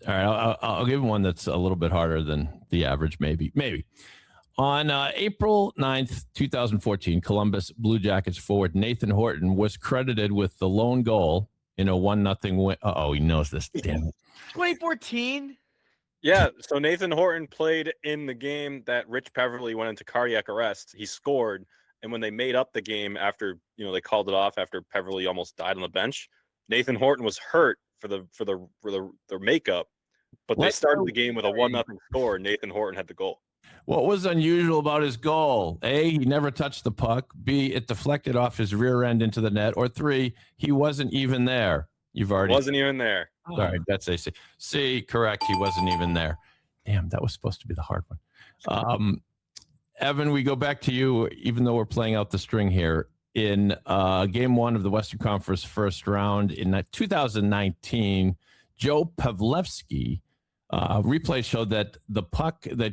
right, I'll give him one that's a little bit harder than the average, maybe. On April 9th, 2014, Columbus Blue Jackets forward Nathan Horton was credited with the lone goal in a 1-0 win. Uh-oh, he knows this. Damn it. 2014? Yeah, so Nathan Horton played in the game that Rich Peverly went into cardiac arrest. He scored, and when they made up the game after, they called it off after Peverly almost died on the bench, Nathan Horton was hurt for the makeup, but they started the game with a 1-0 score. Nathan Horton had the goal. What was unusual about his goal? A, he never touched the puck. B, it deflected off his rear end into the net. Or 3, he wasn't even there. Wasn't even there. All right, that's A. C, correct. He wasn't even there. Damn, that was supposed to be the hard one. Evan, we go back to you, even though we're playing out the string here. In Game 1 of the Western Conference first round in 2019, Joe Pavlevsky, replay showed that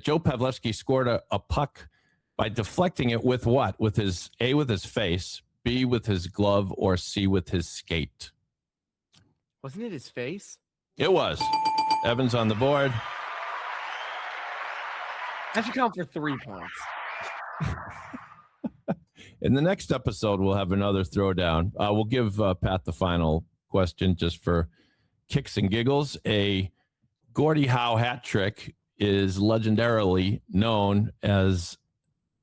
Joe Pavlevsky scored a puck by deflecting it with what? With his A, with his face, B, with his glove, or C, with his skate. Wasn't it his face? It was. Evan's on the board. That should count for 3 points. In the next episode, we'll have another throwdown. We'll give Pat the final question just for kicks and giggles. A Gordie Howe hat trick is legendarily known as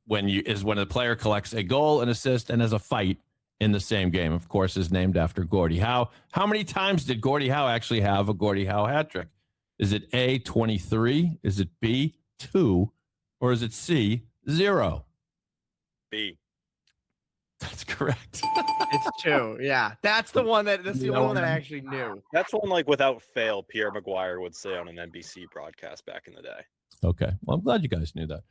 when a player collects a goal, an assist, and has a fight in the same game. Of course, is named after Gordie Howe. How many times did Gordie Howe actually have a Gordie Howe hat trick? Is it A, 23? Is it B, 2? Or is it C, 0? B. That's correct. It's 2. Yeah, that's the one that's the only one that I actually knew. That's one without fail, Pierre Maguire would say on an NBC broadcast back in the day. Okay. Well, I'm glad you guys knew that.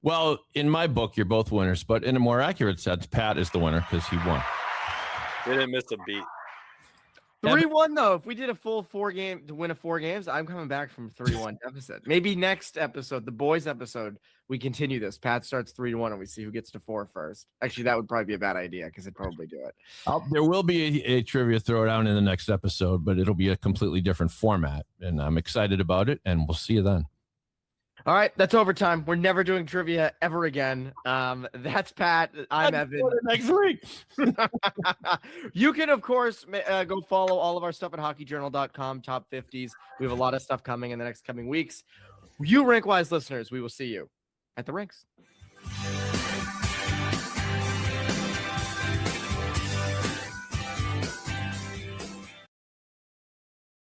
Well, in my book, you're both winners, but in a more accurate sense, Pat is the winner because he won. Didn't miss a beat. 3-1 though. If we did a full 4 game to win 4 games, I'm coming back from 3-1 deficit. Maybe next episode, the boys episode, we continue this. Pat starts 3-1 and we see who gets to 4 first. Actually, that would probably be a bad idea because it'd probably do it. There will be a trivia throwdown in the next episode, but it'll be a completely different format, and I'm excited about it. And we'll see you then. All right, that's overtime. We're never doing trivia ever again. That's Pat. I'm Evan. Next week. You can, of course, go follow all of our stuff at hockeyjournal.com, top 50s. We have a lot of stuff coming in the next coming weeks. You RinkWise listeners, we will see you at the rinks.